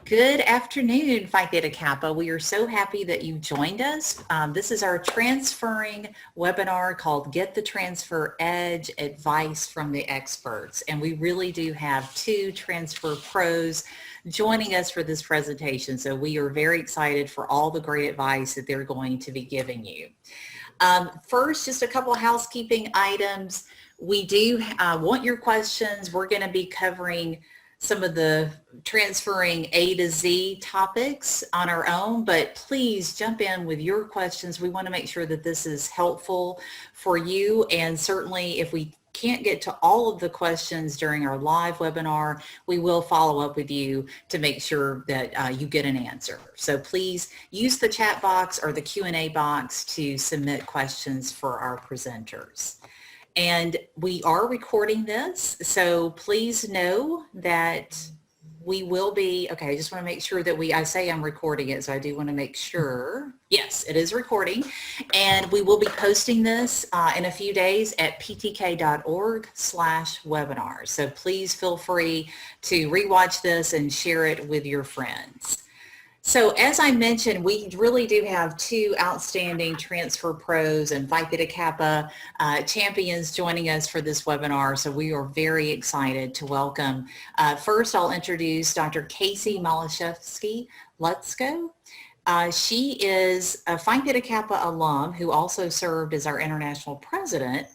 Good afternoon, Phi Theta Kappa. We are so happy that you joined us. This is our transferring webinar called Get the Transfer Edge, Advice from the Experts. And we really do have two transfer pros joining us for this presentation. So we are very excited for all the great advice that they're going to be giving you. First, just a couple of housekeeping items. We do want your questions. We're going to be covering some of the transferring A to Z topics on our own, but please jump in with your questions. We want to make sure that this is helpful for you, and certainly if we can't get to all of the questions during our live webinar, we will follow up with you to make sure that you get an answer. So please use the chat box or the Q&A box to submit questions for our presenters. And we are recording this, so please know that we will be, okay, I just want to make sure that I say I'm recording it, so I do want to make sure. Yes, it is recording. And we will be posting this in a few days at ptk.org/webinar. So please feel free to rewatch this and share it with your friends. So as I mentioned, we really do have two outstanding transfer pros and Phi Theta Kappa champions joining us for this webinar. So we are very excited to welcome. First, I'll introduce Dr. Casey Maliszewski Lukszo. She is a Phi Theta Kappa alum who also served as our international president.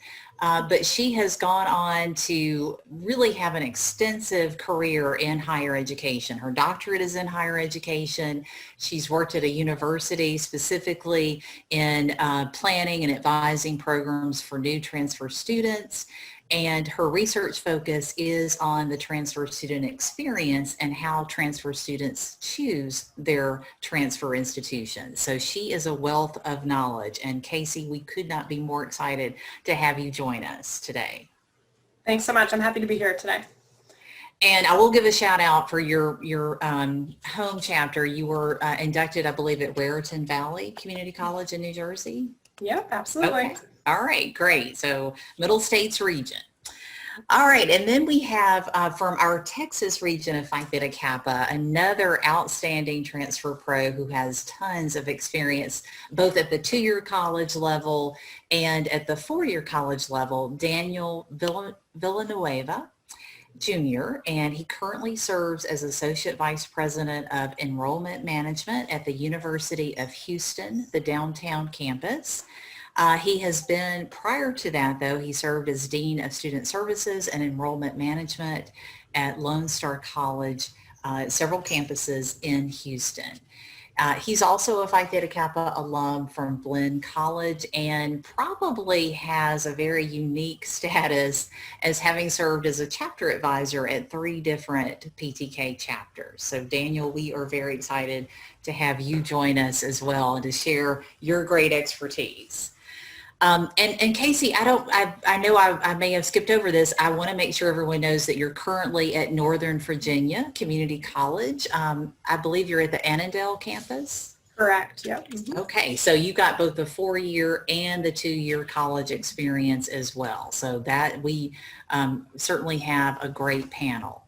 But she has gone on to really have an extensive career in higher education. Her doctorate is in higher education. She's worked at a university specifically in planning and advising programs for new transfer students. And her research focus is on the transfer student experience and how transfer students choose their transfer institutions. So she is a wealth of knowledge. And Casey, we could not be more excited to have you join us today. Thanks so much. I'm happy to be here today. And I will give a shout out for your home chapter. You were inducted, I believe, at Raritan Valley Community College in New Jersey. Yep, absolutely. Okay. All right, great. So Middle States region. All right, and then we have from our Texas region of Phi Theta Kappa, another outstanding transfer pro who has tons of experience, both at the 2-year college level and at the 4-year college level, Daniel Villanueva Jr., and he currently serves as Associate Vice President of Enrollment Management at the University of Houston, the downtown campus. He has been, prior to that though, he served as Dean of Student Services and Enrollment Management at Lone Star College, several campuses in Houston. He's also a Phi Theta Kappa alum from Blinn College and probably has a very unique status as having served as a chapter advisor at 3 different PTK chapters. So Daniel, we are very excited to have you join us as well and to share your great expertise. And Casey, I know I may have skipped over this. I want to make sure everyone knows that you're currently at Northern Virginia Community College. I believe you're at the Annandale campus. Correct. Yep. Okay, so you got both the 4-year and the 2-year college experience as well. So that we certainly have a great panel.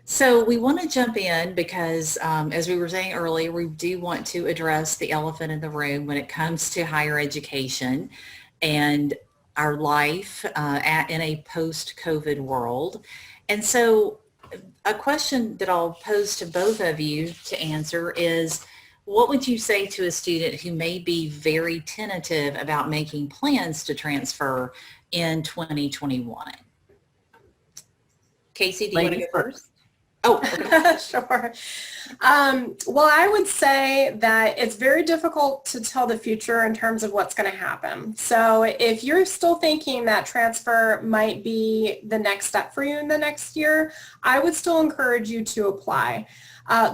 So we want to jump in because, as we were saying earlier, we do want to address the elephant in the room when it comes to higher education and our life in a post-COVID world. And so a question that I'll pose to both of you to answer is, what would you say to a student who may be very tentative about making plans to transfer in 2021? Casey, do you want to go first? Oh, okay. Sure. Well, I would say that it's very difficult to tell the future in terms of what's going to happen. So if you're still thinking that transfer might be the next step for you in the next year, I would still encourage you to apply.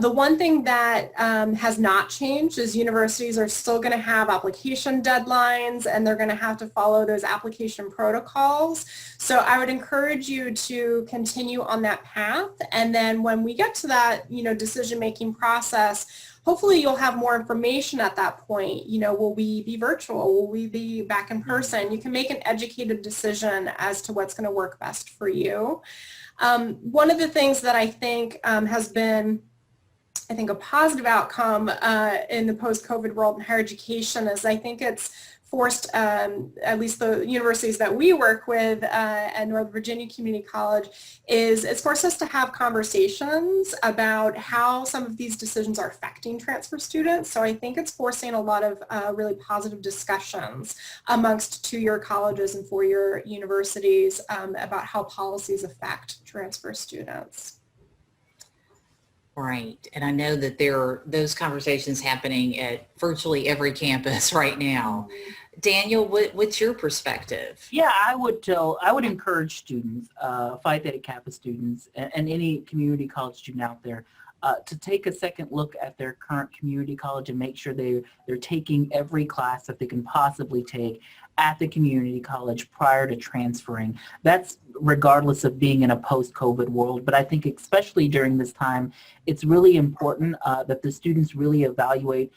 The one thing that has not changed is universities are still going to have application deadlines and they're going to have to follow those application protocols. So I would encourage you to continue on that path. And then when we get to that, decision-making process, hopefully you'll have more information at that point. Will we be virtual? Will we be back in person? You can make an educated decision as to what's going to work best for you. One of the things that I think has been I think, a positive outcome in the post-COVID world in higher education is I think it's forced, at least the universities that we work with at Northern Virginia Community College, it's forced us to have conversations about how some of these decisions are affecting transfer students. So I think it's forcing a lot of really positive discussions amongst two-year colleges and four-year universities about how policies affect transfer students. Right. And I know that there are those conversations happening at virtually every campus right now. Daniel, what's your perspective? Yeah, I would encourage students, Phi Theta Kappa students, and any community college student out there, to take a second look at their current community college and make sure they're taking every class that they can possibly take at the community college prior to transferring. That's regardless of being in a post-COVID world, but I think especially during this time, it's really important that the students really evaluate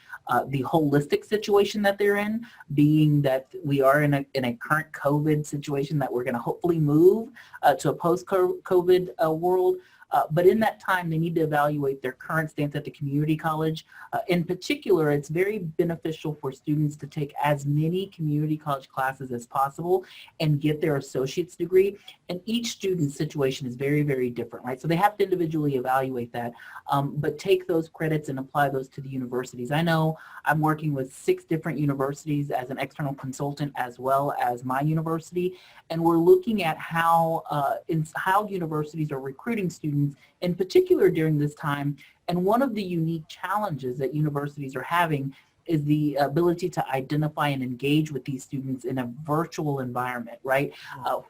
the holistic situation that they're in, being that we are in a current COVID situation that we're going to hopefully move to a post-COVID world. But in that time, they need to evaluate their current stance at the community college. In particular, it's very beneficial for students to take as many community college classes as possible and get their associate's degree. And each student's situation is very, very different, right? So they have to individually evaluate that, but take those credits and apply those to the universities. I know I'm working with 6 different universities as an external consultant as well as my university, and we're looking at how universities are recruiting students in particular during this time. And one of the unique challenges that universities are having is the ability to identify and engage with these students in a virtual environment, right?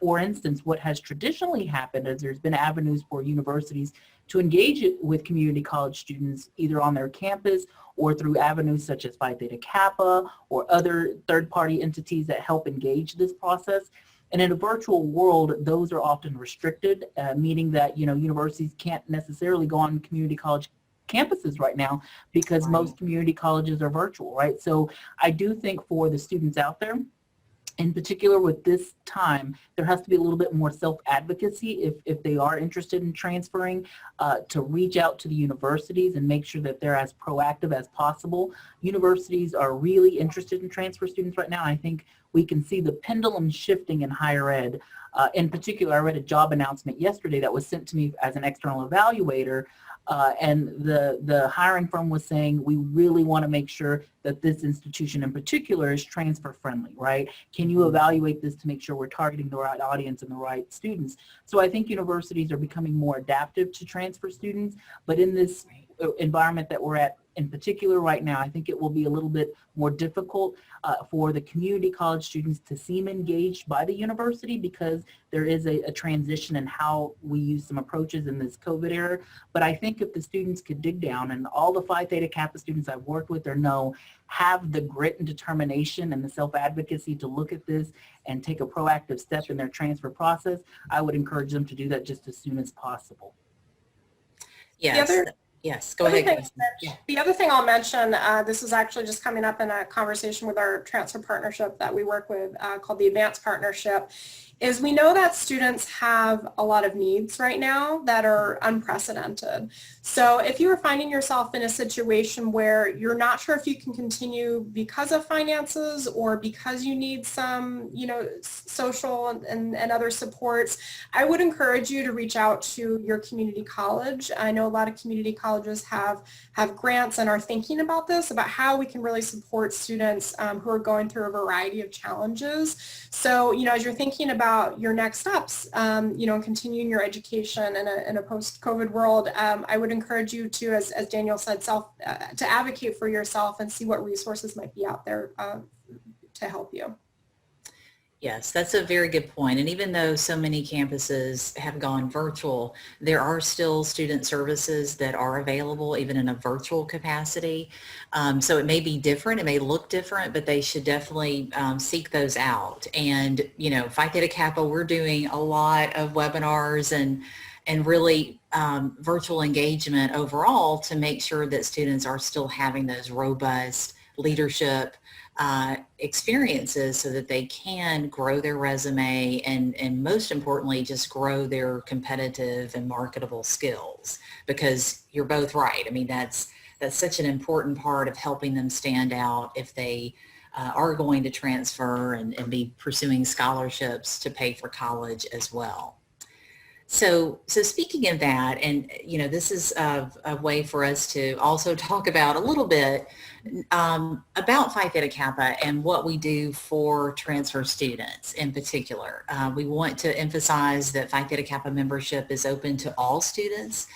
For instance, what has traditionally happened is there's been avenues for universities to engage with community college students either on their campus or through avenues such as Phi Theta Kappa or other third-party entities that help engage this process. And in a virtual world, those are often restricted, meaning that, universities can't necessarily go on community college campuses right now because most community colleges are virtual, right? So I do think for the students out there, in particular with this time, there has to be a little bit more self-advocacy if they are interested in transferring, to reach out to the universities and make sure that they're as proactive as possible. Universities are really interested in transfer students right now. I think we can see the pendulum shifting in higher ed. In particular, I read a job announcement yesterday that was sent to me as an external evaluator, and the hiring firm was saying, we really want to make sure that this institution in particular is transfer friendly, right? Can you evaluate this to make sure we're targeting the right audience and the right students? So I think universities are becoming more adaptive to transfer students, but in this environment that we're at in particular right now, I think it will be a little bit more difficult for the community college students to seem engaged by the university because there is a transition in how we use some approaches in this COVID era. But I think if the students could dig down, and all the Phi Theta Kappa students I've worked with or know have the grit and determination and the self-advocacy to look at this and take a proactive step in their transfer process, I would encourage them to do that just as soon as possible. Yes. Yes, go ahead. The other thing I'll mention, this is actually just coming up in a conversation with our transfer partnership that we work with called the Advanced Partnership, is we know that students have a lot of needs right now that are unprecedented. So if you are finding yourself in a situation where you're not sure if you can continue because of finances or because you need some, social and other supports, I would encourage you to reach out to your community college. I know a lot of community colleges have grants and are thinking about this, about how we can really support students who are going through a variety of challenges. So, as you're thinking about your next steps, and continuing your education in a post-COVID world, I would encourage you to, as Daniel said, to advocate for yourself and see what resources might be out there to help you. Yes, that's a very good point. And even though so many campuses have gone virtual, there are still student services that are available even in a virtual capacity. So it may be different, it may look different, but they should definitely seek those out. And, Phi Theta Kappa, we're doing a lot of webinars and really virtual engagement overall to make sure that students are still having those robust leadership experiences so that they can grow their resume and most importantly, just grow their competitive and marketable skills. Because you're both right. I mean, that's such an important part of helping them stand out if they are going to transfer and be pursuing scholarships to pay for college as well. So speaking of that, and this is a way for us to also talk about a little bit about Phi Theta Kappa and what we do for transfer students in particular. We want to emphasize that Phi Theta Kappa membership is open to all students.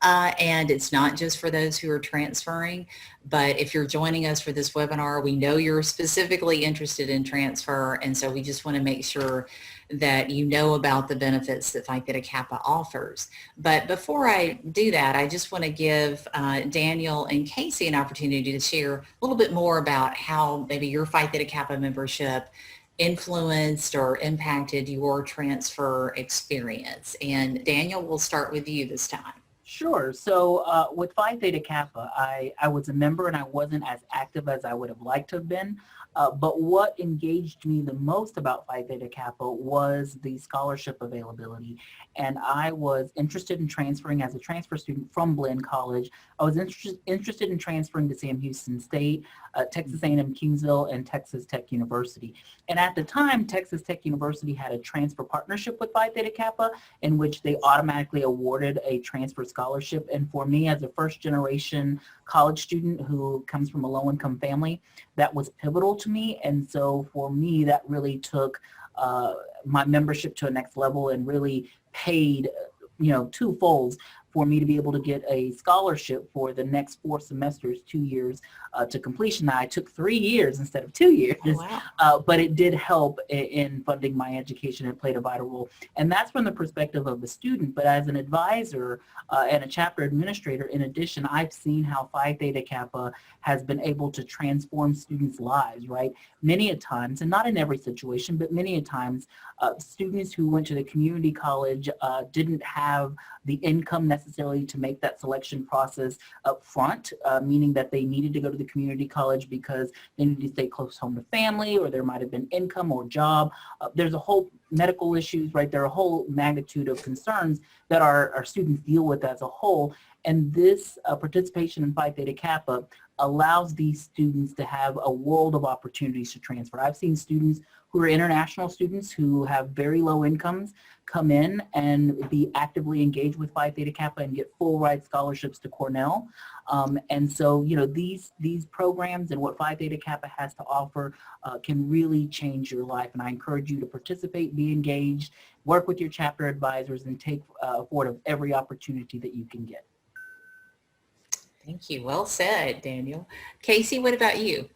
And it's not just for those who are transferring, but if you're joining us for this webinar, we know you're specifically interested in transfer, and so we just want to make sure that you know about the benefits that Phi Theta Kappa offers. But before I do that, I just want to give Daniel and Casey an opportunity to share a little bit more about how maybe your Phi Theta Kappa membership influenced or impacted your transfer experience. And Daniel, we'll start with you this time. Sure. So with Phi Theta Kappa, I was a member and I wasn't as active as I would have liked to have been. But what engaged me the most about Phi Theta Kappa was the scholarship availability. And I was interested in transferring as a transfer student from Blinn College. I was interested in transferring to Sam Houston State, Texas A&M Kingsville, and Texas Tech University. And at the time, Texas Tech University had a transfer partnership with Phi Theta Kappa in which they automatically awarded a transfer scholarship. And for me, as a first-generation college student who comes from a low-income family, that was pivotal to me. And so for me, that really took my membership to a next level and really paid, twofolds for me to be able to get a scholarship for the next 4 semesters, 2 years to completion. Now, I took 3 years instead of 2 years, oh, wow. But it did help in funding my education. It played a vital role. And that's from the perspective of the student. But as an advisor and a chapter administrator, in addition, I've seen how Phi Theta Kappa has been able to transform students' lives, right? Many a times, and not in every situation, but many a times, students who went to the community college didn't have the income necessarily to make that selection process up front, meaning that they needed to go to the community college because they needed to stay close home to family, or there might have been income or job. There's a whole medical issues, right? There are a whole magnitude of concerns that our students deal with as a whole. And this participation in Phi Theta Kappa allows these students to have a world of opportunities to transfer. I've seen students who are international students who have very low incomes come in and be actively engaged with Phi Theta Kappa and get full ride scholarships to Cornell. And so, these programs and what Phi Theta Kappa has to offer can really change your life. And I encourage you to participate, be engaged, work with your chapter advisors, and take forward of every opportunity that you can get. Thank you. Well said, Daniel. Casey, what about you?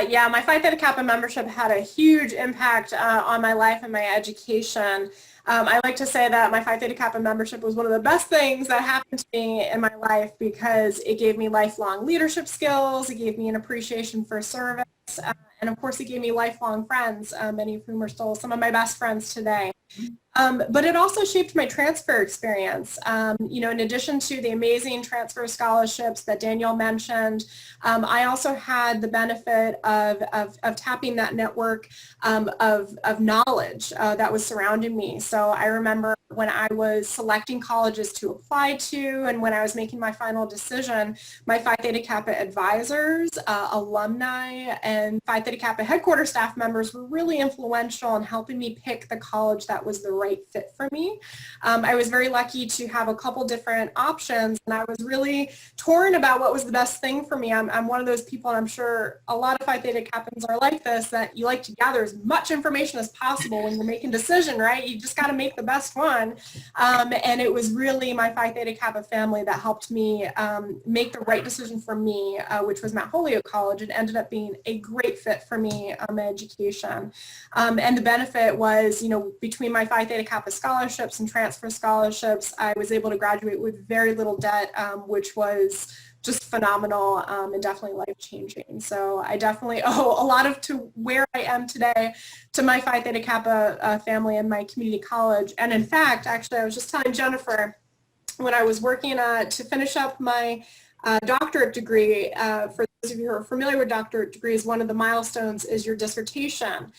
Yeah, my Phi Theta Kappa membership had a huge impact on my life and my education. I like to say that my Phi Theta Kappa membership was one of the best things that happened to me in my life because it gave me lifelong leadership skills, it gave me an appreciation for service, and of course it gave me lifelong friends, many of whom are still some of my best friends today. But it also shaped my transfer experience. In addition to the amazing transfer scholarships that Danielle mentioned, I also had the benefit of tapping that network of knowledge that was surrounding me. So I remember when I was selecting colleges to apply to and when I was making my final decision, my Phi Theta Kappa advisors, alumni, and Phi Theta Kappa headquarters staff members were really influential in helping me pick the college that was the right fit for me. I was very lucky to have a couple different options, and I was really torn about what was the best thing for me. I'm one of those people, and I'm sure a lot of Phi Theta Kappans are like this, that you like to gather as much information as possible when you're making a decision, right? You just got to make the best one. And it was really my Phi Theta Kappa family that helped me make the right decision for me, which was Mount Holyoke College. It ended up being a great fit for me, my education. And the benefit was, between my Phi Theta Kappa scholarships and transfer scholarships, I was able to graduate with very little debt, which was just phenomenal and definitely life-changing. So I definitely owe a lot of to where I am today to my Phi Theta Kappa family and my community college. And in fact, actually, I was just telling Jennifer when I was working to finish up my doctorate degree, for those of you who are familiar with doctorate degrees, one of the milestones is your dissertation,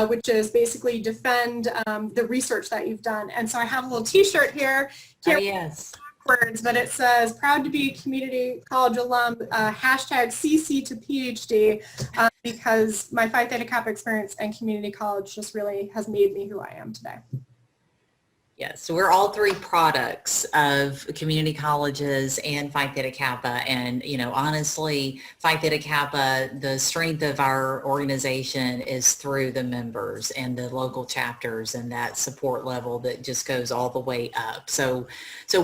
which is basically defend the research that you've done. And so I have a little t-shirt here. Oh, yes. Words, but it says, proud to be a community college alum, hashtag CC to PhD, because my Phi Theta Kappa experience and community college just really has made me who I am today. Yes, so we're all three products of community colleges and Phi Theta Kappa. And, you know, honestly, Phi Theta Kappa, the strength of our organization is through the members and the local chapters and that support level that just goes all the way up. So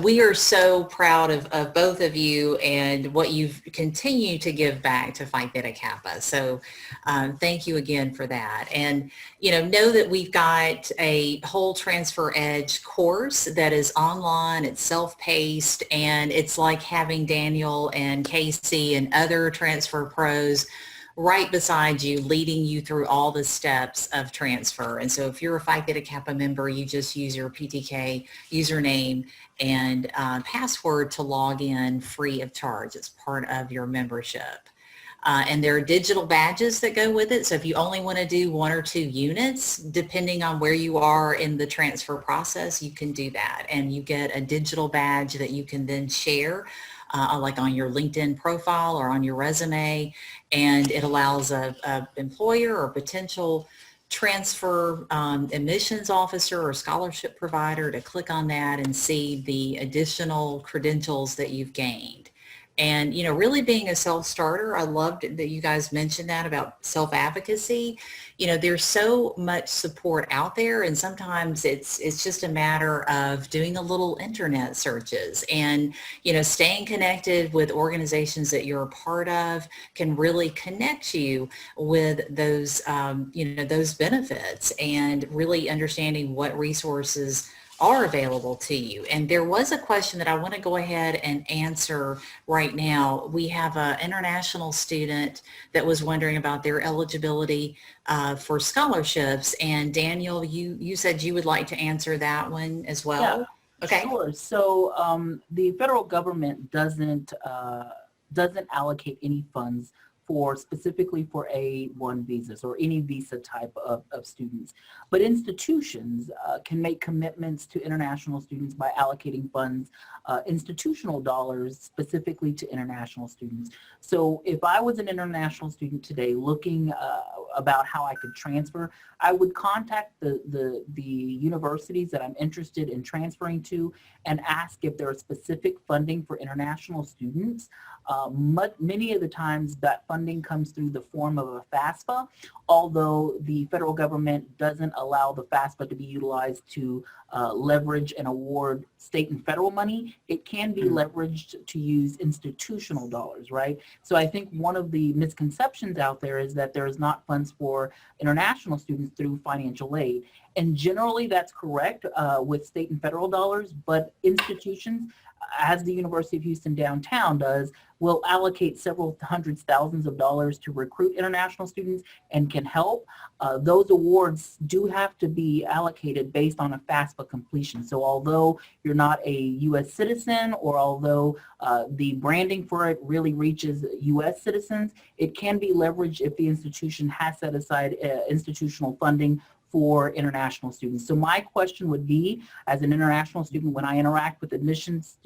we are so proud of both of you and what you've continued to give back to Phi Theta Kappa. So thank you again for that. And, you know that we've got a whole Transfer Edge course that is online, it's self-paced, and it's like having Daniel and Casey and other transfer pros right beside you, leading you through all the steps of transfer. And so if you're a Phi Theta Kappa member, you just use your PTK username and password to log in free of charge. It's part of your membership. And there are digital badges that go with it. So if you only want to do 1 or 2 units, depending on where you are in the transfer process, you can do that. And you get a digital badge that you can then share, like on your LinkedIn profile or on your resume. And it allows a employer or potential transfer admissions officer or scholarship provider to click on that and see the additional credentials that you've gained. And, you know, really being a self-starter, I loved that you guys mentioned that about self-advocacy. You know, there's so much support out there, and sometimes it's just a matter of doing a little internet searches and, you know, staying connected with organizations that you're a part of can really connect you with those, you know, those benefits and really understanding what resources are available to you. And there was a question that I want to go ahead and answer right now. We have an international student that was wondering about their eligibility for scholarships. And Daniel, you said you would like to answer that one as well. Yeah, okay. Sure. So the federal government doesn't allocate any funds specifically for A1 visas or any visa type of students. But institutions can make commitments to international students by allocating funds, institutional dollars specifically to international students. So if I was an international student today looking about how I could transfer, I would contact the universities that I'm interested in transferring to and ask if there is specific funding for international students. Many of the times that funding comes through the form of a FAFSA, although the federal government doesn't allow the FAFSA to be utilized to leverage and award state and federal money. It can be leveraged to use institutional dollars, right? So I think one of the misconceptions out there is that there is not funds for international students through financial aid. And generally that's correct with state and federal dollars, but institutions, as the University of Houston downtown does, will allocate several hundreds, thousands of dollars to recruit international students and can help. Those awards do have to be allocated based on a FAFSA completion. So although you're not a U.S. citizen, or although the branding for it really reaches U.S. citizens, it can be leveraged if the institution has set aside institutional funding for international students. So my question would be, as an international student, when I interact with admissions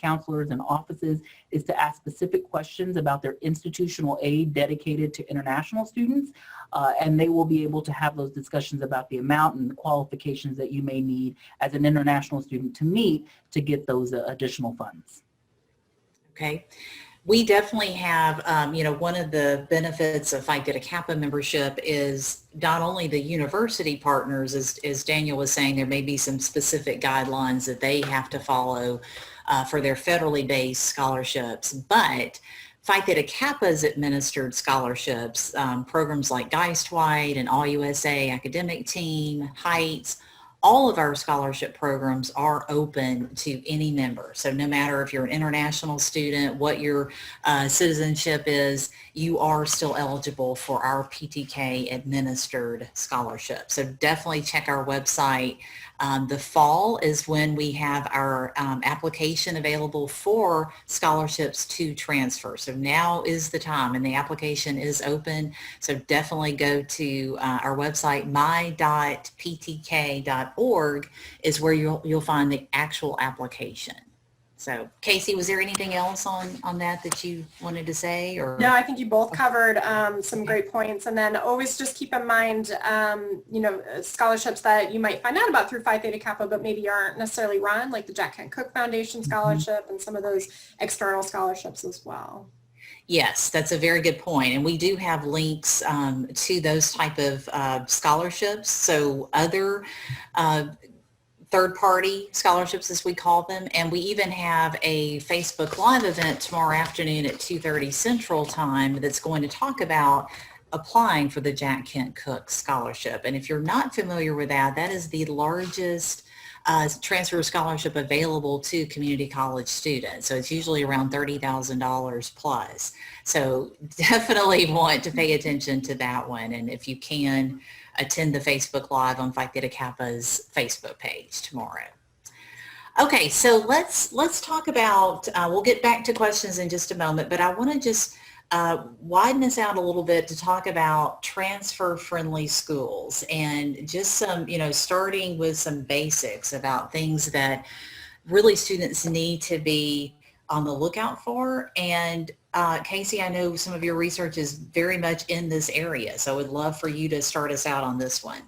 counselors and offices, is to ask specific questions about their institutional aid dedicated to international students, and they will be able to have those discussions about the amount and the qualifications that you may need as an international student to meet to get those additional funds. Okay. We definitely have, you know, one of the benefits of Phi Theta Kappa membership is not only the university partners, as Daniel was saying, there may be some specific guidelines that they have to follow for their federally based scholarships, but Phi Theta Kappa's administered scholarships, programs like Geistwide and All USA Academic Team, Heights, all of our scholarship programs are open to any member. So no matter if you're an international student, what your citizenship is, you are still eligible for our PTK administered scholarship. So definitely check our website The fall is when we have our application available for scholarships to transfer. So now is the time, and the application is open. So definitely go to our website, my.ptk.org is where you'll find the actual application. So Casey, was there anything else on that you wanted to say? Or no, I think you both covered some great points. And then always just keep in mind, scholarships that you might find out about through Phi Theta Kappa, but maybe aren't necessarily run, like the Jack Kent Cooke Foundation Scholarship and some of those external scholarships as well. Yes, that's a very good point. And we do have links to those type of scholarships. So other third-party scholarships, as we call them, and we even have a Facebook Live event tomorrow afternoon at 2:30 Central Time that's going to talk about applying for the Jack Kent Cooke Scholarship. And if you're not familiar with that, that is the largest transfer scholarship available to community college students. So it's usually around $30,000 plus. So definitely want to pay attention to that one. And if you can, attend the Facebook Live on Phi Theta Kappa's Facebook page tomorrow. Okay, so let's talk about, we'll get back to questions in just a moment, but I want to just widen this out a little bit to talk about transfer-friendly schools and just some, starting with some basics about things that really students need to be on the lookout for. And Casey, I know some of your research is very much in this area, so I would love for you to start us out on this one.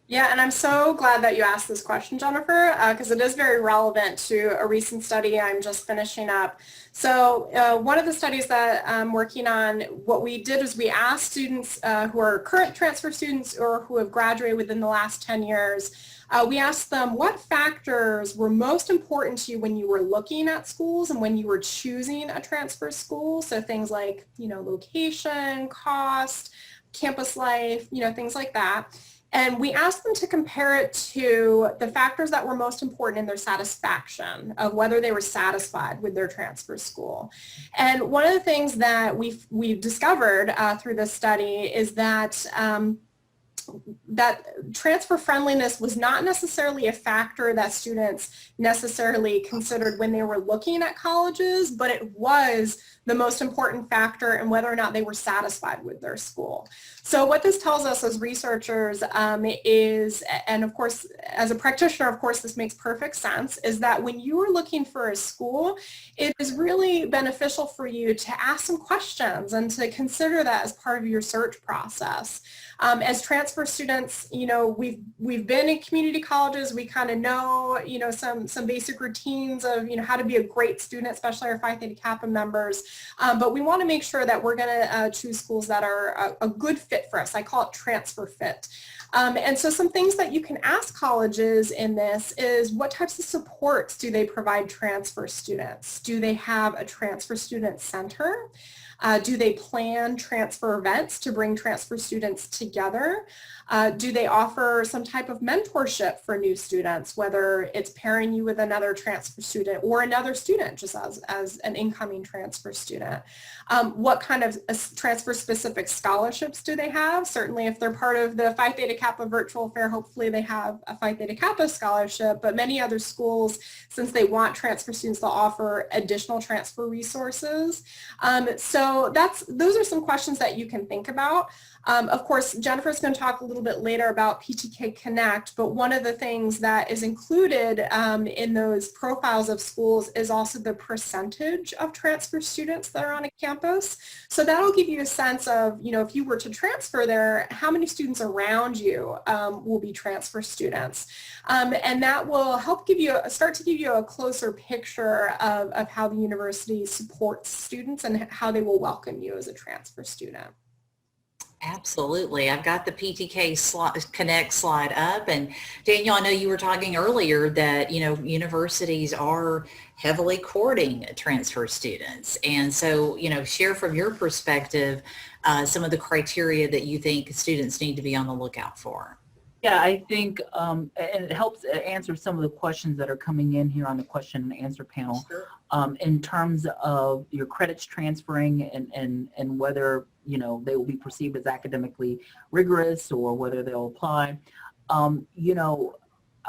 Yeah, and I'm so glad that you asked this question, Jennifer, because it is very relevant to a recent study I'm just finishing up. So one of the studies that I'm working on, what we did is we asked students who are current transfer students or who have graduated within the last 10 years, we asked them what factors were most important to you when you were looking at schools and when you were choosing a transfer school. So things like, location, cost, campus life, things like that. And we asked them to compare it to the factors that were most important in their satisfaction of whether they were satisfied with their transfer school. And one of the things that we've discovered through this study is that that transfer friendliness was not necessarily a factor that students necessarily considered when they were looking at colleges, but it was the most important factor in whether or not they were satisfied with their school. So what this tells us as researchers is, and of course, as a practitioner, of course, this makes perfect sense, is that when you are looking for a school, it is really beneficial for you to ask some questions and to consider that as part of your search process. As transfer students, we've been in community colleges. We kind of know, some basic routines of, how to be a great student, especially our Phi Theta Kappa members. But we want to make sure that we're going to choose schools that are a good fit for us. I call it transfer fit. And so some things that you can ask colleges in this is what types of supports do they provide transfer students? Do they have a transfer student center? Do they plan transfer events to bring transfer students together? Do they offer some type of mentorship for new students, whether it's pairing you with another transfer student or another student just as an incoming transfer student? What kind of transfer specific scholarships do they have? Certainly if they're part of the Phi Theta Kappa virtual fair, hopefully they have a Phi Theta Kappa scholarship, but many other schools, since they want transfer students, they'll offer additional transfer resources. So those are some questions that you can think about. Of course, Jennifer's going to talk a little bit later about PTK Connect, but one of the things that is included in those profiles of schools is also the percentage of transfer students that are on a campus. So that'll give you a sense of, if you were to transfer there, how many students around you will be transfer students. And that will help start to give you a closer picture of how the university supports students and how they will welcome you as a transfer student. Absolutely. I've got the PTK Connect slide up. And Daniel, I know you were talking earlier that, universities are heavily courting transfer students. And so, share from your perspective some of the criteria that you think students need to be on the lookout for. Yeah, I think, and it helps answer some of the questions that are coming in here on the question and answer panel. Sure. In terms of your credits transferring and whether, they will be perceived as academically rigorous or whether they'll apply.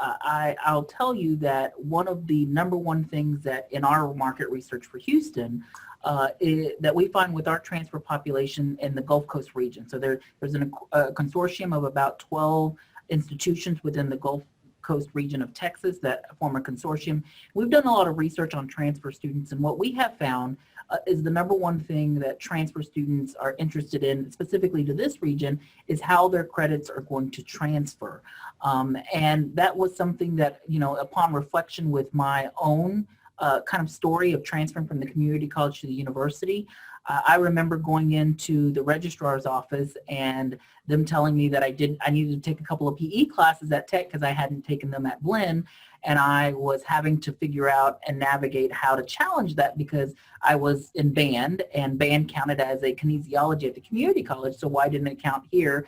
I'll tell you that one of the number one things that in our market research for Houston that we find with our transfer population in the Gulf Coast region. So there's a consortium of about 12 institutions within the Gulf Coast region of Texas that form a consortium. We've done a lot of research on transfer students, and what we have found is the number one thing that transfer students are interested in, specifically to this region, is how their credits are going to transfer. And that was something that, upon reflection with my own kind of story of transferring from the community college to the university, I remember going into the registrar's office and them telling me that I needed to take a couple of PE classes at Tech because I hadn't taken them at Blinn, and I was having to figure out and navigate how to challenge that because I was in band, and band counted as a kinesiology at the community college, so why didn't it count here?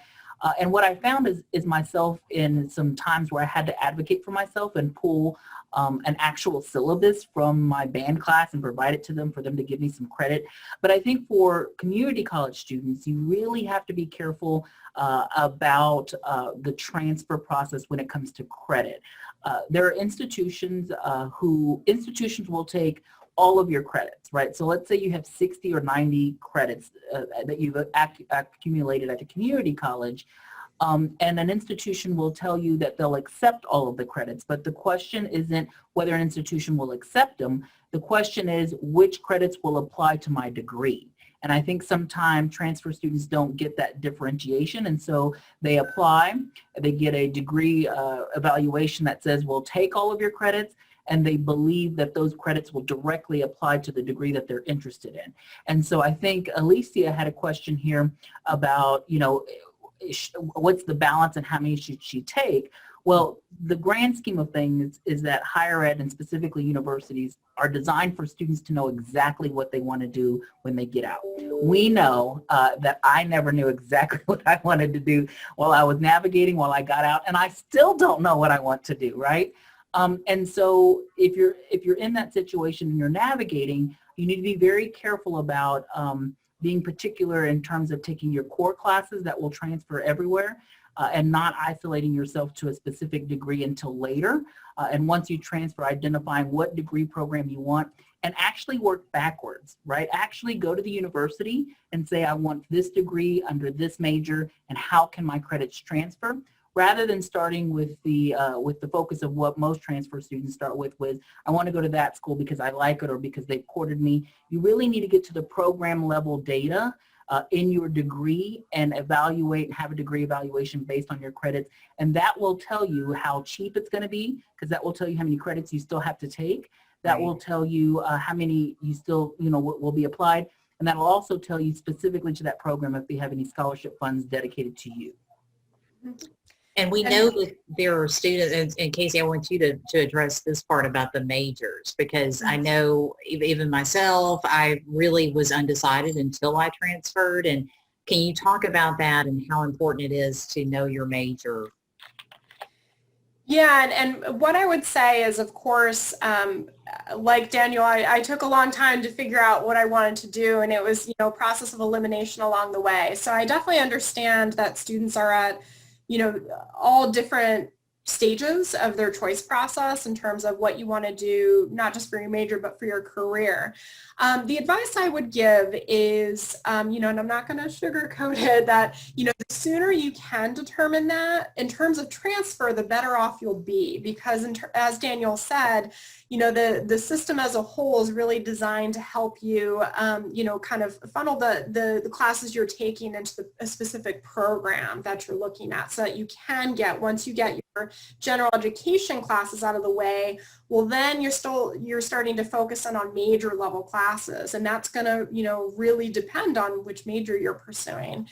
And what I found is myself in some times where I had to advocate for myself and pull an actual syllabus from my band class and provide it to them for them to give me some credit. But I think for community college students, you really have to be careful about the transfer process when it comes to credit. There are institutions institutions will take all of your credits, right? So let's say you have 60 or 90 credits that you've accumulated at the community college, and an institution will tell you that they'll accept all of the credits, but the question isn't whether an institution will accept them. The question is which credits will apply to my degree. And I think sometimes transfer students don't get that differentiation, and so they apply, they get a degree evaluation that says we'll take all of your credits, and they believe that those credits will directly apply to the degree that they're interested in. And so I think Alicia had a question here about, what's the balance and how many should she take? Well, the grand scheme of things is that higher ed and specifically universities are designed for students to know exactly what they want to do when they get out. We know that I never knew exactly what I wanted to do while I was navigating, while I got out, and I still don't know what I want to do, right? And so if you're in that situation and you're navigating, you need to be very careful about being particular in terms of taking your core classes that will transfer everywhere and not isolating yourself to a specific degree until later. And once you transfer, identifying what degree program you want and actually work backwards, right? Actually go to the university and say, I want this degree under this major and how can my credits transfer? Rather than starting with the focus of what most transfer students start with I want to go to that school because I like it or because they've courted me. You really need to get to the program level data in your degree and evaluate and have a degree evaluation based on your credits. And that will tell you how cheap it's going to be, because that will tell you how many credits you still have to take. That will tell you how many you still, will be applied. And that will also tell you specifically to that program if they have any scholarship funds dedicated to you. And we know that there are students, and Casey, I want you to address this part about the majors, because I know even myself, I really was undecided until I transferred. And can you talk about that and how important it is to know your major? Yeah, and what I would say is, of course, like Daniel, I took a long time to figure out what I wanted to do, and it was, a process of elimination along the way. So I definitely understand that students are at all different stages of their choice process in terms of what you want to do, not just for your major, but for your career. The advice I would give is, and I'm not going to sugarcoat it, that, the sooner you can determine that, in terms of transfer, the better off you'll be. Because as Daniel said, the system as a whole is really designed to help you, kind of funnel the classes you're taking into a specific program that you're looking at, so that you can get, once you get your general education classes out of the way, well, then you're starting to focus in on major level classes, and that's going to, really depend on which major you're pursuing.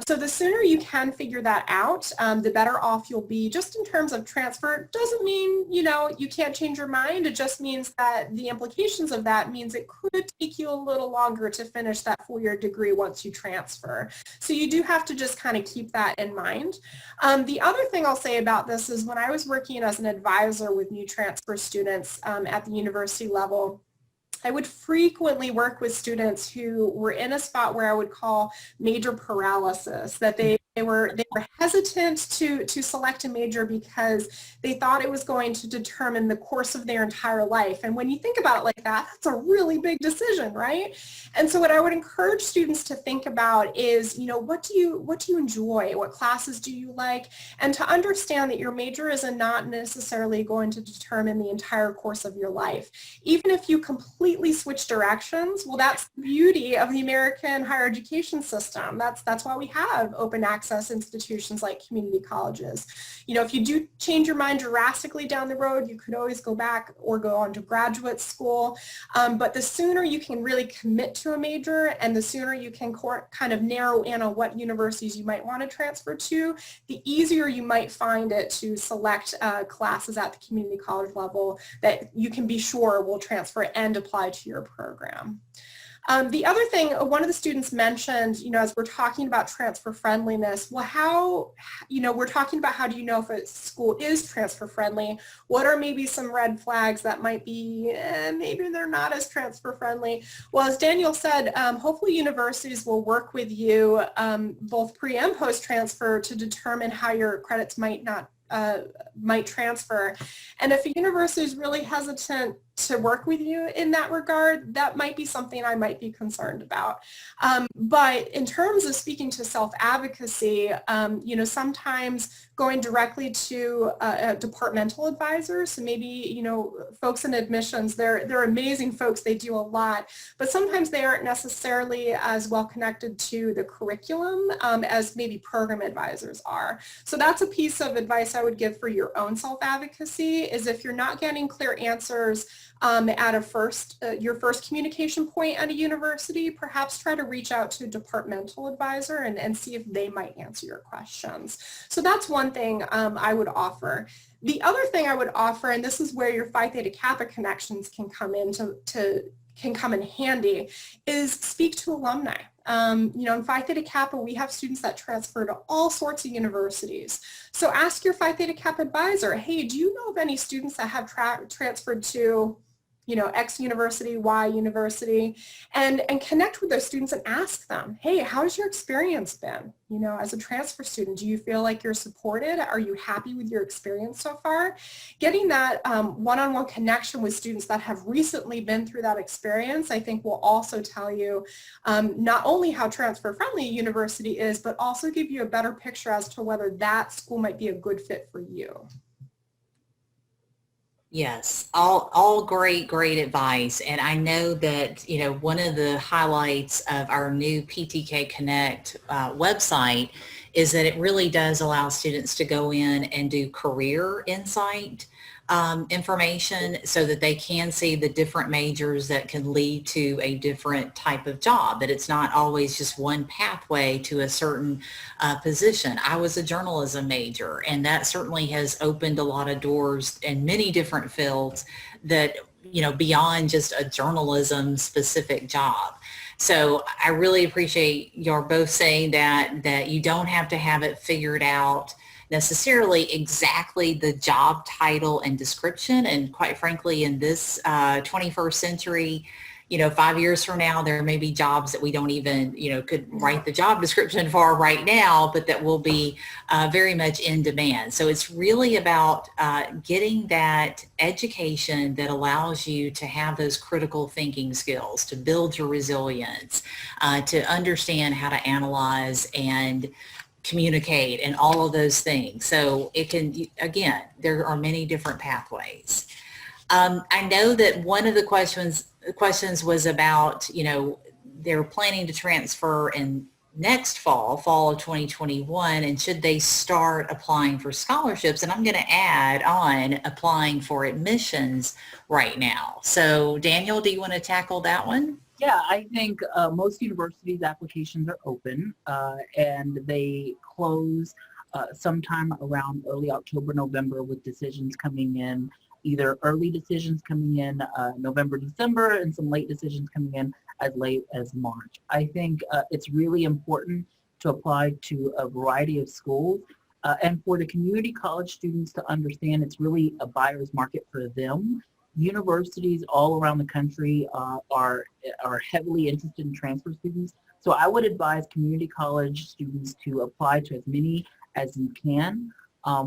So the sooner you can figure that out, the better off you'll be. Just in terms of transfer, it doesn't mean, you can't change your mind. It just means that the implications of that means it could take you a little longer to finish that 4-year degree once you transfer. So you do have to just kind of keep that in mind. The other thing I'll say about this is, when I was working as an advisor with new transfer students at the university level, I would frequently work with students who were in a spot where I would call major paralysis, that they They were hesitant to select a major because they thought it was going to determine the course of their entire life. And when you think about it like that, that's a really big decision, right? And so what I would encourage students to think about is, what do you enjoy? What classes do you like? And to understand that your major is not necessarily going to determine the entire course of your life. Even if you completely switch directions, well, that's the beauty of the American higher education system. That's why we have open access institutions like community colleges. If you do change your mind drastically down the road, you could always go back or go on to graduate school. But the sooner you can really commit to a major and the sooner you can kind of narrow in on what universities you might want to transfer to, the easier you might find it to select classes at the community college level that you can be sure will transfer and apply to your program. The other thing, one of the students mentioned, as we're talking about transfer friendliness, well, we're talking about how do you know if a school is transfer friendly? What are maybe some red flags that might be, maybe they're not as transfer friendly? Well, as Daniel said, hopefully universities will work with you both pre and post transfer to determine how your credits might transfer. And if a university is really hesitant to work with you in that regard, that might be something I might be concerned about. But in terms of speaking to self-advocacy, sometimes going directly to a departmental advisor, so maybe, folks in admissions, they're amazing folks, they do a lot, but sometimes they aren't necessarily as well connected to the curriculum as maybe program advisors are. So that's a piece of advice I would give for your own self-advocacy, is if you're not getting clear answers at your first communication point at a university, perhaps try to reach out to a departmental advisor and see if they might answer your questions. So that's one thing I would offer. The other thing I would offer, and this is where your Phi Theta Kappa connections can come in can come in handy, is speak to alumni. In Phi Theta Kappa, we have students that transfer to all sorts of universities. So ask your Phi Theta Kappa advisor, hey, do you know of any students that have transferred to X university, Y university, and connect with those students and ask them, hey, how's your experience been? As a transfer student, do you feel like you're supported? Are you happy with your experience so far? Getting that one-on-one connection with students that have recently been through that experience, I think will also tell you not only how transfer friendly a university is, but also give you a better picture as to whether that school might be a good fit for you. Yes, all great advice. And I know that, one of the highlights of our new PTK Connect website is that it really does allow students to go in and do career insight information so that they can see the different majors that can lead to a different type of job, that it's not always just one pathway to a certain position. I was a journalism major, and that certainly has opened a lot of doors in many different fields that, beyond just a journalism specific job. So I really appreciate you're both saying that you don't have to have it figured out necessarily exactly the job title and description. And quite frankly, in this 21st century, 5 years from now, there may be jobs that we don't even, could write the job description for right now, but that will be very much in demand. So it's really about getting that education that allows you to have those critical thinking skills, to build your resilience, to understand how to analyze and communicate and all of those things. So it can, again, there are many different pathways. I know that one of the questions was about, they're planning to transfer in next fall of 2021, and should they start applying for scholarships? And I'm going to add on applying for admissions right now. So Daniel, do you want to tackle that one? Yeah, I think most universities' applications are open and they close sometime around early October, November, with decisions coming in, either early decisions coming in November, December, and some late decisions coming in as late as March. I think it's really important to apply to a variety of schools and for the community college students to understand it's really a buyer's market for them. universities all around the country are heavily interested in transfer students. So I would advise community college students to apply to as many as you can.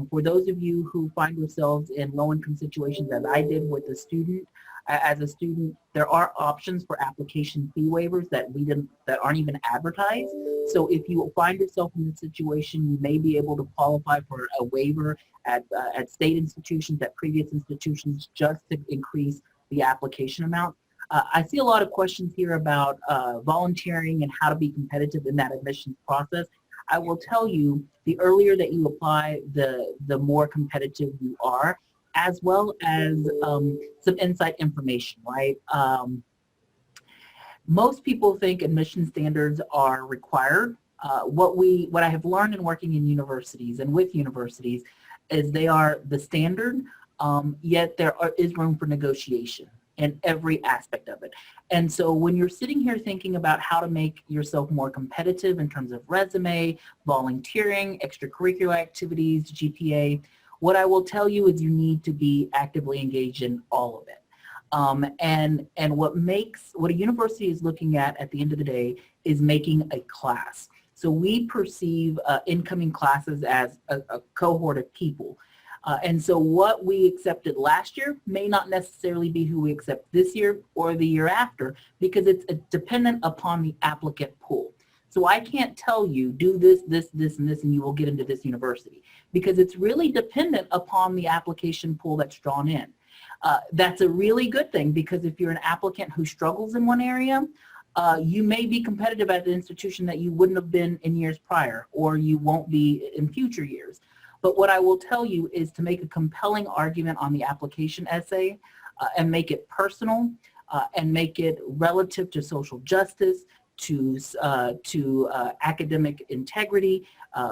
For those of you who find yourselves in low-income situations, as I did with a student, as a student, there are options for application fee waivers that aren't even advertised. So if you find yourself in this situation, you may be able to qualify for a waiver at state institutions, at previous institutions, just to increase the application amount. I see a lot of questions here about volunteering and how to be competitive in that admissions process. I will tell you, the earlier that you apply, the more competitive you are, as well as some insight information, right? Most people think admission standards are required. What I have learned in working in universities and with universities is they are the standard, yet there is room for negotiation in every aspect of it. And so when you're sitting here thinking about how to make yourself more competitive in terms of resume, volunteering, extracurricular activities, GPA, what I will tell you is you need to be actively engaged in all of it. And what a university is looking at the end of the day is making a class. So we perceive incoming classes as a cohort of people. And so what we accepted last year may not necessarily be who we accept this year or the year after, because it's dependent upon the applicant pool. So I can't tell you, do this, this, this, and this, and you will get into this university, because it's really dependent upon the application pool that's drawn in. That's a really good thing, because if you're an applicant who struggles in one area, you may be competitive at an institution that you wouldn't have been in years prior, or you won't be in future years. But what I will tell you is to make a compelling argument on the application essay and make it personal and make it relative to social justice, to academic integrity,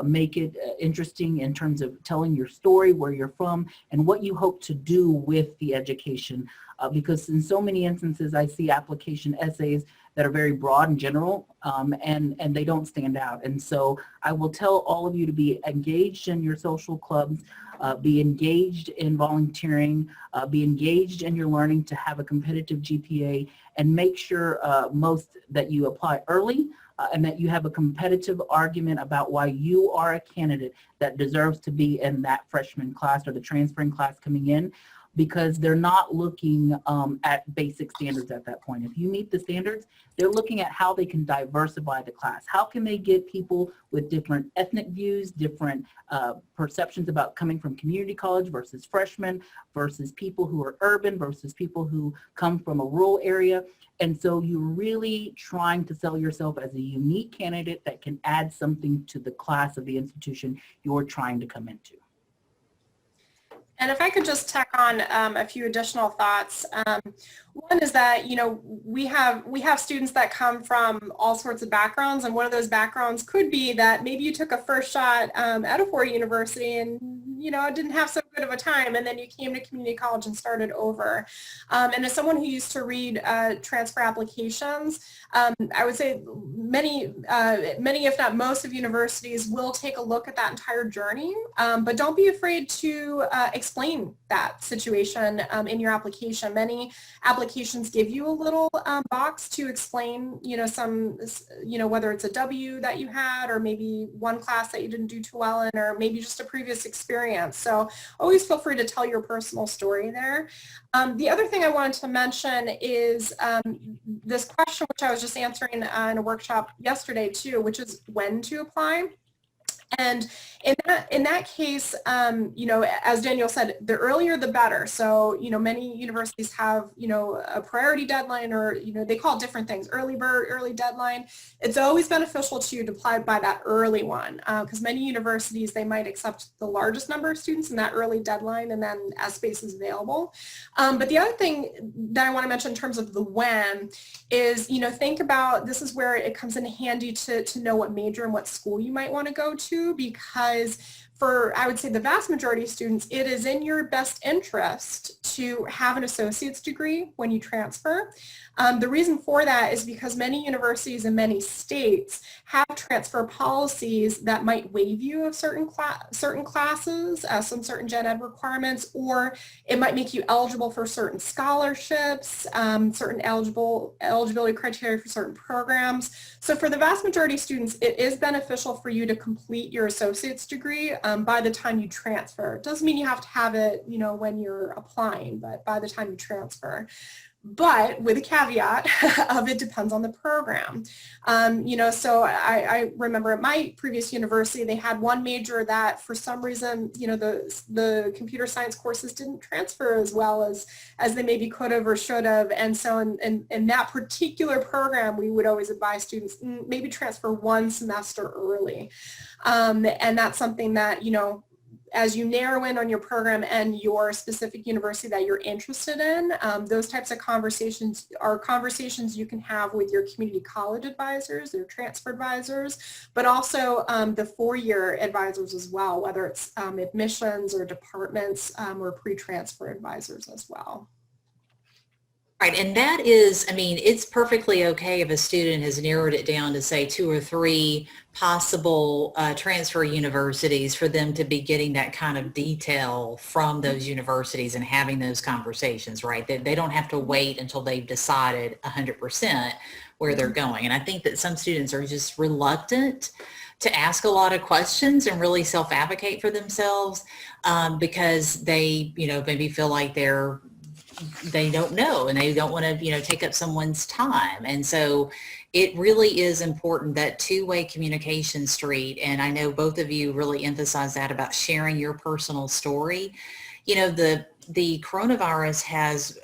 make it interesting in terms of telling your story, where you're from, and what you hope to do with the education. Because in so many instances, I see application essays that are very broad and general, and they don't stand out. And so I will tell all of you to be engaged in your social clubs, be engaged in volunteering, be engaged in your learning to have a competitive GPA, and make sure that you apply early, and that you have a competitive argument about why you are a candidate that deserves to be in that freshman class or the transferring class coming in, because they're not looking at basic standards at that point. If you meet the standards, they're looking at how they can diversify the class. How can they get people with different ethnic views, different perceptions about coming from community college versus freshmen, versus people who are urban, versus people who come from a rural area. And so you're really trying to sell yourself as a unique candidate that can add something to the class of the institution you're trying to come into. And if I could just tack on a few additional thoughts. One is that, you know, we have students that come from all sorts of backgrounds, and one of those backgrounds could be that maybe you took a first shot at a four-year university and, you know, didn't have so good of a time, and then you came to community college and started over. And as someone who used to read transfer applications, I would say many, if not most of universities will take a look at that entire journey, but don't be afraid to explain that situation in your application. Many applications give you a little box to explain, you know, whether it's a W that you had, or maybe one class that you didn't do too well in, or maybe just a previous experience. So always feel free to tell your personal story there. The other thing I wanted to mention is this question, which I was just answering in a workshop yesterday too, which is when to apply. And in that case, you know, as Daniel said, the earlier the better. So, you know, many universities have, you know, a priority deadline, or, you know, they call it different things, early bird, early deadline. It's always beneficial to you to apply by that early one, because many universities, they might accept the largest number of students in that early deadline, and then as space is available. But the other thing that I want to mention in terms of the when is, you know, think about, this is where it comes in handy to know what major and what school you might want to go to, because for, I would say, the vast majority of students, it is in your best interest to have an associate's degree when you transfer. The reason for that is because many universities in many states have transfer policies that might waive you of certain classes, some certain gen ed requirements, or it might make you eligible for certain scholarships, certain eligibility criteria for certain programs. So for the vast majority of students, it is beneficial for you to complete your associate's degree by the time you transfer. It doesn't mean you have to have it, when you're applying, but by the time you transfer. But with a caveat of it depends on the program. So I remember at my previous university, they had one major that for some reason, the computer science courses didn't transfer as well as they maybe could have or should have. And so in that particular program, we would always advise students maybe transfer one semester early. And that's something that, as you narrow in on your program and your specific university that you're interested in, those types of conversations are conversations you can have with your community college advisors, their transfer advisors, but also the four-year advisors as well, whether it's admissions or departments or pre-transfer advisors as well. Right, and that is, it's perfectly okay if a student has narrowed it down to say 2 or 3 possible transfer universities for them to be getting that kind of detail from those universities and having those conversations, right? They don't have to wait until they've decided 100% where they're going. And I think that some students are just reluctant to ask a lot of questions and really self-advocate for themselves because they, maybe feel like they don't know and they don't want to, take up someone's time. And so it really is important, that two-way communication street. And I know both of you really emphasize that about sharing your personal story. The coronavirus has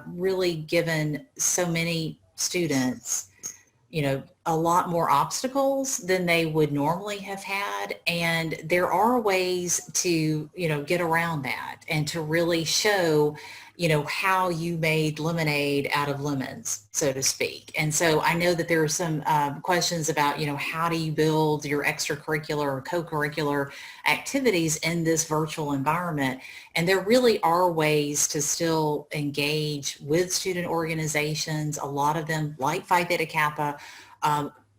really given so many students, a lot more obstacles than they would normally have had. And there are ways to, get around that and to really show how you made lemonade out of lemons, so to speak. And so I know that there are some questions about, how do you build your extracurricular or co-curricular activities in this virtual environment? And there really are ways to still engage with student organizations. A lot of them, like Phi Theta Kappa,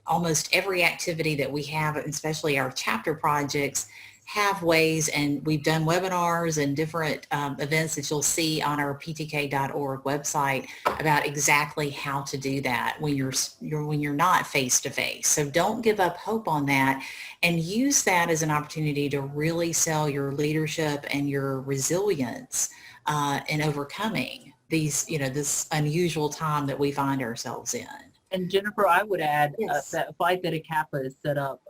almost every activity that we have, especially our chapter projects, have ways, and we've done webinars and different events that you'll see on our ptk.org website about exactly how to do that when you're not face to face. So don't give up hope on that, and use that as an opportunity to really sell your leadership and your resilience in overcoming these, this unusual time that we find ourselves in. And Jennifer, I would add Yes. that Phi Theta Kappa is set up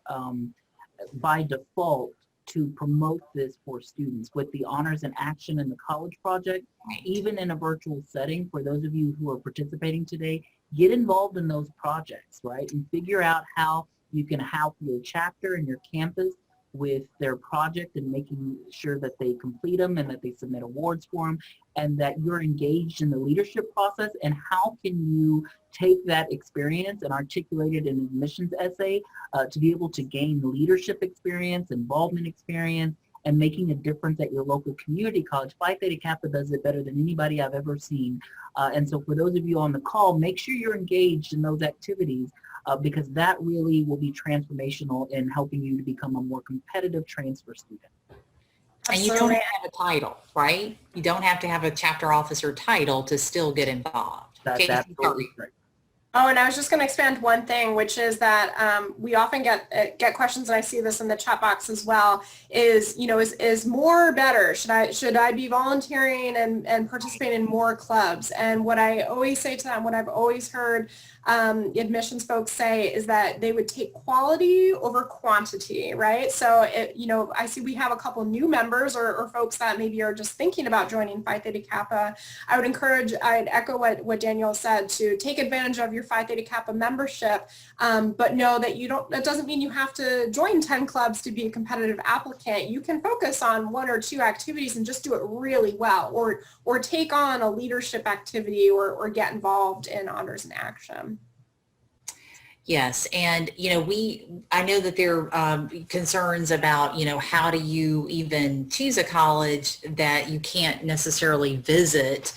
by default to promote this for students with the Honors in Action and the College Project. Right. Even in a virtual setting, for those of you who are participating today, get involved in those projects, right? And figure out how you can help your chapter and your campus with their project and making sure that they complete them and that they submit awards for them, and that you're engaged in the leadership process. And how can you take that experience and articulate it in an admissions essay to be able to gain leadership experience, involvement experience, and making a difference at your local community college. Phi Theta Kappa does it better than anybody I've ever seen. And so for those of you on the call, make sure you're engaged in those activities because that really will be transformational in helping you to become a more competitive transfer student. And you don't have to have a title, right? You don't have to have a chapter officer title to still get involved. That's absolutely correct. Oh, and I was just going to expand one thing, which is that we often get questions, and I see this in the chat box as well, is more better? Should I be volunteering and participating in more clubs? And what I always say to them, what I've always heard admissions folks say, is that they would take quality over quantity, right? So, I see we have a couple new members or folks that maybe are just thinking about joining Phi Theta Kappa. I'd echo what Danielle said, to take advantage of your Phi Theta Kappa membership, but know that that doesn't mean you have to join 10 clubs to be a competitive applicant. You can focus on 1 or 2 activities and just do it really well, or take on a leadership activity or get involved in Honors in Action. Yes, and I know that there are concerns about, how do you even choose a college that you can't necessarily visit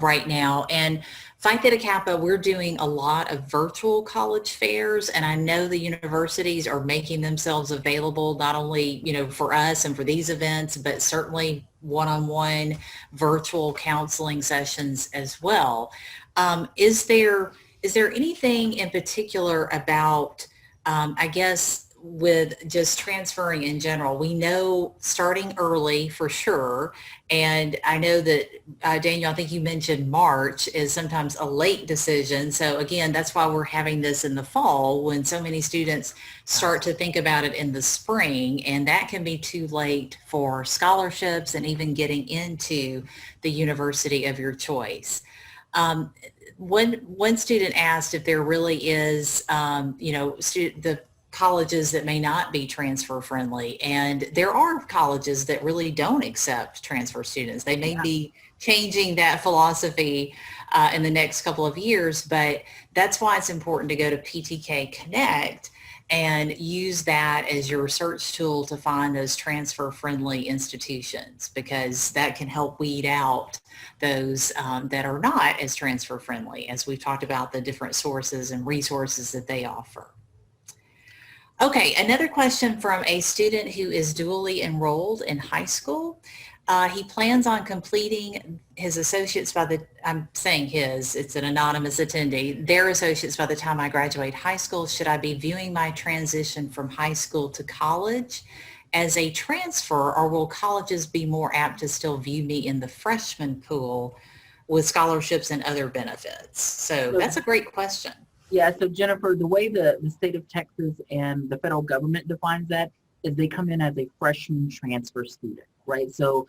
right now. And Phi Theta Kappa, we're doing a lot of virtual college fairs, and I know the universities are making themselves available not only, for us and for these events, but certainly one-on-one virtual counseling sessions as well. Is there anything in particular about, I guess, with just transferring in general? We know starting early for sure. And I know that, Daniel, I think you mentioned March is sometimes a late decision. So again, that's why we're having this in the fall when so many students start to think about it in the spring. And that can be too late for scholarships and even getting into the university of your choice. One student asked if there really is, the colleges that may not be transfer friendly, and there are colleges that really don't accept transfer students. They may be changing that philosophy in the next couple of years, but that's why it's important to go to PTK Connect and use that as your research tool to find those transfer friendly institutions, because that can help weed out those that are not as transfer friendly, as we've talked about the different sources and resources that they offer. Okay, another question from a student who is dually enrolled in high school. He plans on completing his associates I'm saying it's an anonymous attendee, their associates by the time I graduate high school. Should I be viewing my transition from high school to college as a transfer, or will colleges be more apt to still view me in the freshman pool with scholarships and other benefits? So that's a great question. Yeah, so Jennifer, the way the state of Texas and the federal government defines that is they come in as a freshman transfer student, right? So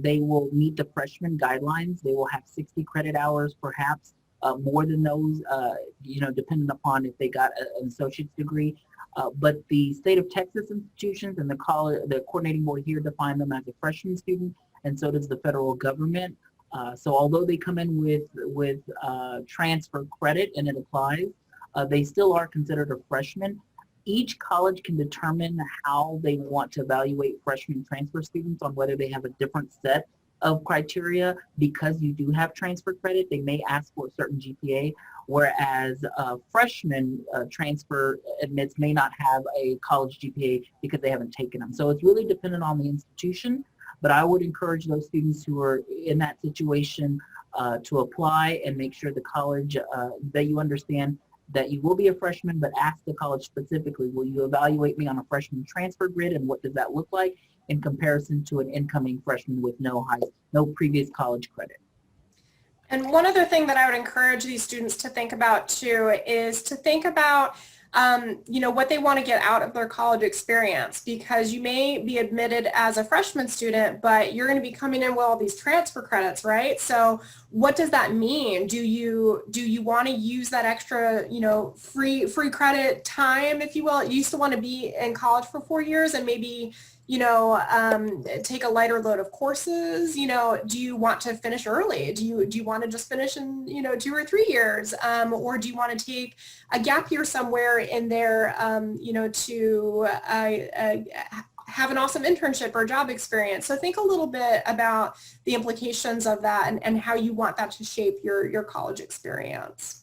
they will meet the freshman guidelines. They will have 60 credit hours, perhaps more than those, depending upon if they got an associate's degree. But the state of Texas institutions and the coordinating board here define them as a freshman student, and so does the federal government. So although they come in with transfer credit and it applies, they still are considered a freshman. Each college can determine how they want to evaluate freshman transfer students on whether they have a different set of criteria. Because you do have transfer credit, they may ask for a certain GPA, whereas freshman transfer admits may not have a college GPA because they haven't taken them. So it's really dependent on the institution. But I would encourage those students who are in that situation to apply and make sure the college that you understand that you will be a freshman, but ask the college specifically, will you evaluate me on a freshman transfer grid, and what does that look like in comparison to an incoming freshman with no previous college credit? And one other thing that I would encourage these students to think about too is to think about what they want to get out of their college experience, because you may be admitted as a freshman student, but you're going to be coming in with all these transfer credits, right? So what does that mean? Do you want to use that extra, free credit time, if you will? You used to want to be in college for 4 years and maybe take a lighter load of courses. Do you want to finish early? Do you want to just finish in 2 or 3 years, or do you want to take a gap year somewhere in there, to have an awesome internship or job experience? So think a little bit about the implications of that and how you want that to shape your college experience.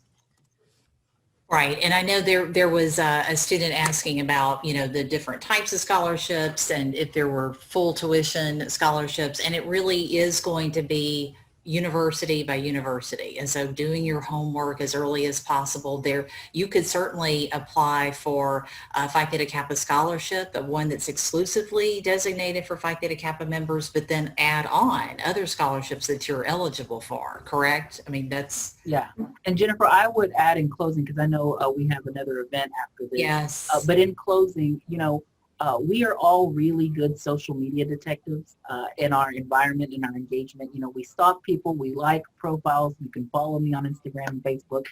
Right, and I know there was a student asking about, the different types of scholarships and if there were full tuition scholarships, and it really is going to be university by university. And so doing your homework as early as possible there, you could certainly apply for a Phi Theta Kappa scholarship, but one that's exclusively designated for Phi Theta Kappa members, but then add on other scholarships that you're eligible for, correct? I mean, that's... Yeah. And Jennifer, I would add in closing, because I know we have another event after this. Yes. But in closing, we are all really good social media detectives in our environment, in our engagement. We stalk people, we like profiles. You can follow me on Instagram and Facebook.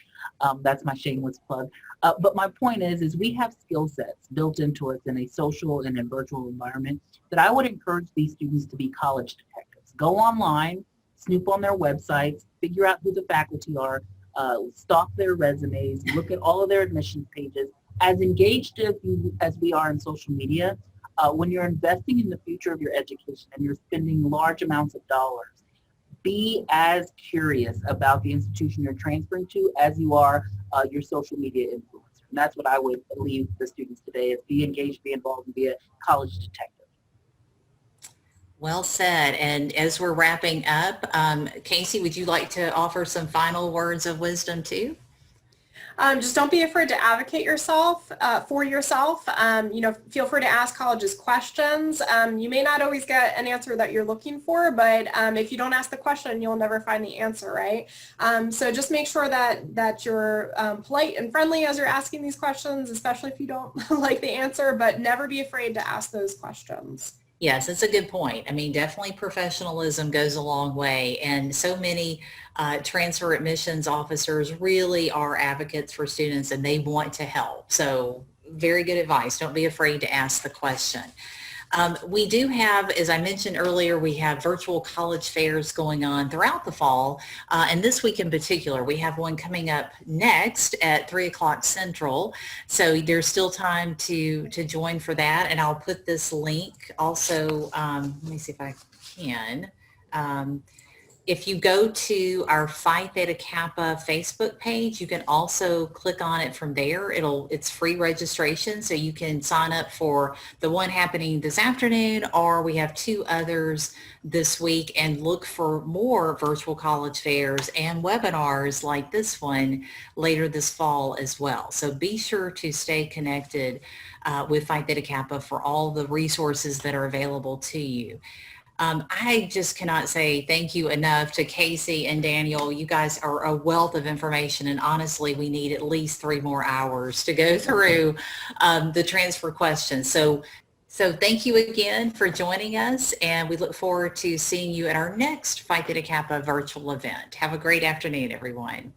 That's my shameless plug. But my point is we have skill sets built into us in a social and a virtual environment that I would encourage these students to be college detectives. Go online, snoop on their websites, figure out who the faculty are, stalk their resumes, look at all of their admissions pages. As engaged as we are in social media, when you're investing in the future of your education and you're spending large amounts of dollars, be as curious about the institution you're transferring to as you are your social media influencer. And that's what I would leave the students today, is be engaged, be involved, and be a college detective. Well said. And as we're wrapping up, Casey, would you like to offer some final words of wisdom too? Just don't be afraid to advocate for yourself. Feel free to ask colleges questions. You may not always get an answer that you're looking for, but if you don't ask the question, you'll never find the answer, right? So just make sure that you're polite and friendly as you're asking these questions, especially if you don't like the answer, but never be afraid to ask those questions. Yes, that's a good point. I mean, definitely professionalism goes a long way, and so many transfer admissions officers really are advocates for students and they want to help. So very good advice. Don't be afraid to ask the question. We do have, as I mentioned earlier, we have virtual college fairs going on throughout the fall. And this week in particular, we have one coming up next at 3 o'clock Central. So there's still time to join for that. And I'll put this link also, let me see if I can. If you go to our Phi Theta Kappa Facebook page, you can also click on it from there. It's free registration, so you can sign up for the one happening this afternoon, or we have 2 others this week, and look for more virtual college fairs and webinars like this one later this fall as well. So be sure to stay connected with Phi Theta Kappa for all the resources that are available to you. I just cannot say thank you enough to Casey and Daniel. You guys are a wealth of information, and honestly, we need at least 3 more hours to go through the transfer questions. So thank you again for joining us, and we look forward to seeing you at our next Phi Theta Kappa virtual event. Have a great afternoon, everyone.